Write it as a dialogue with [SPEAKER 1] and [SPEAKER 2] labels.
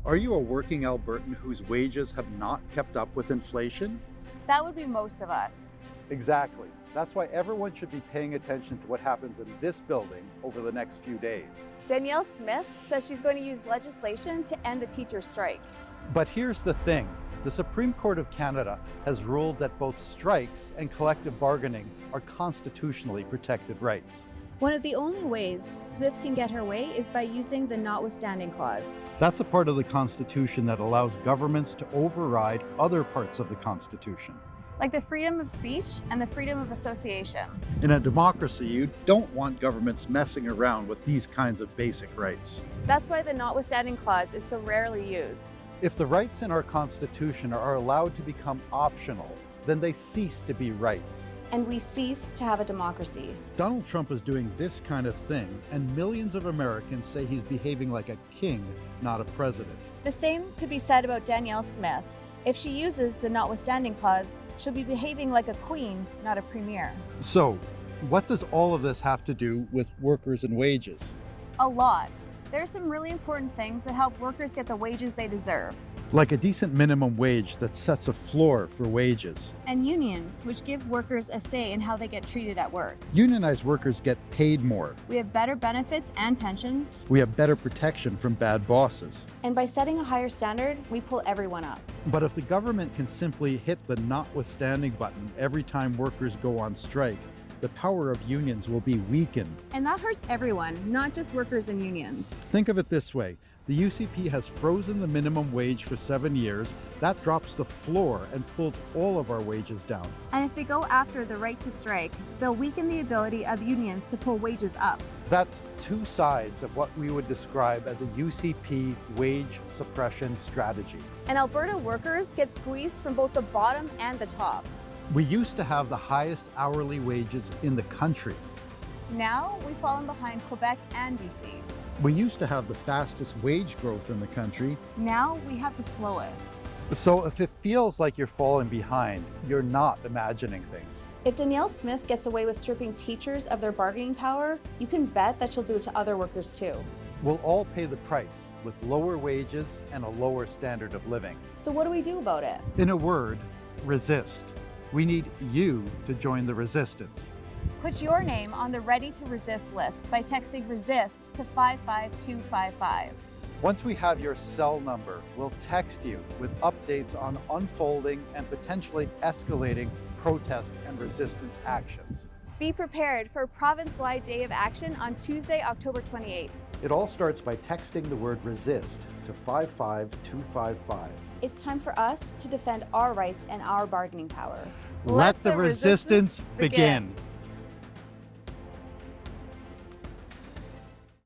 [SPEAKER 1] Are you a working Albertan whose wages have not kept up with inflation?
[SPEAKER 2] That would be most of us.
[SPEAKER 1] Exactly. That's why everyone should be paying attention to what happens in this building over the next few days.
[SPEAKER 2] Danielle Smith says she's going to use legislation to end the teachers' strike.
[SPEAKER 1] But here's the thing. The Supreme Court of Canada has ruled that both strikes and collective bargaining are constitutionally protected rights.
[SPEAKER 2] One of the only ways Smith can get her way is by using the notwithstanding clause.
[SPEAKER 1] That's a part of the Constitution that allows governments to override other parts of the Constitution.
[SPEAKER 2] Like the freedom of speech and the freedom of association.
[SPEAKER 1] In a democracy, you don't want governments messing around with these kinds of basic rights.
[SPEAKER 2] That's why the notwithstanding clause is so rarely used.
[SPEAKER 1] If the rights in our Constitution are allowed to become optional, then they cease to be rights.
[SPEAKER 2] And we cease to have a democracy.
[SPEAKER 1] Donald Trump is doing this kind of thing, and millions of Americans say he's behaving like a king, not a president.
[SPEAKER 2] The same could be said about Danielle Smith. If she uses the notwithstanding clause, she'll be behaving like a queen, not a premier.
[SPEAKER 1] So, what does all of this have to do with workers and wages?
[SPEAKER 2] A lot. There are some really important things that help workers get the wages they deserve.
[SPEAKER 1] Like a decent minimum wage that sets a floor for wages.
[SPEAKER 2] And unions, which give workers a say in how they get treated at work.
[SPEAKER 1] Unionized workers get paid more.
[SPEAKER 2] We have better benefits and pensions.
[SPEAKER 1] We have better protection from bad bosses.
[SPEAKER 2] And by setting a higher standard, we pull everyone up.
[SPEAKER 1] But if the government can simply hit the notwithstanding button every time workers go on strike, the power of unions will be weakened.
[SPEAKER 2] And that hurts everyone, not just workers and unions.
[SPEAKER 1] Think of it this way. The UCP has frozen the minimum wage for 7 years. That drops the floor and pulls all of our wages down.
[SPEAKER 2] And if they go after the right to strike, they'll weaken the ability of unions to pull wages up.
[SPEAKER 1] That's two sides of what we would describe as a UCP wage suppression strategy.
[SPEAKER 2] And Alberta workers get squeezed from both the bottom and the top.
[SPEAKER 1] We used to have the highest hourly wages in the country.
[SPEAKER 2] Now we've fallen behind Quebec and BC.
[SPEAKER 1] We used to have the fastest wage growth in the country.
[SPEAKER 2] Now we have the slowest.
[SPEAKER 1] So if it feels like you're falling behind, you're not imagining things.
[SPEAKER 2] If Danielle Smith gets away with stripping teachers of their bargaining power, you can bet that she'll do it to other workers too.
[SPEAKER 1] We'll all pay the price with lower wages and a lower standard of living.
[SPEAKER 2] So what do we do about it?
[SPEAKER 1] In a word, resist. We need you to join the resistance.
[SPEAKER 2] Put your name on the Ready to Resist list by texting RESIST to 55255.
[SPEAKER 1] Once we have your cell number, we'll text you with updates on unfolding and potentially escalating protest and resistance actions.
[SPEAKER 2] Be prepared for a province-wide day of action on Tuesday, October 28th.
[SPEAKER 1] It all starts by texting the word RESIST to 55255.
[SPEAKER 2] It's time for us to defend our rights and our bargaining power.
[SPEAKER 1] Let the resistance begin.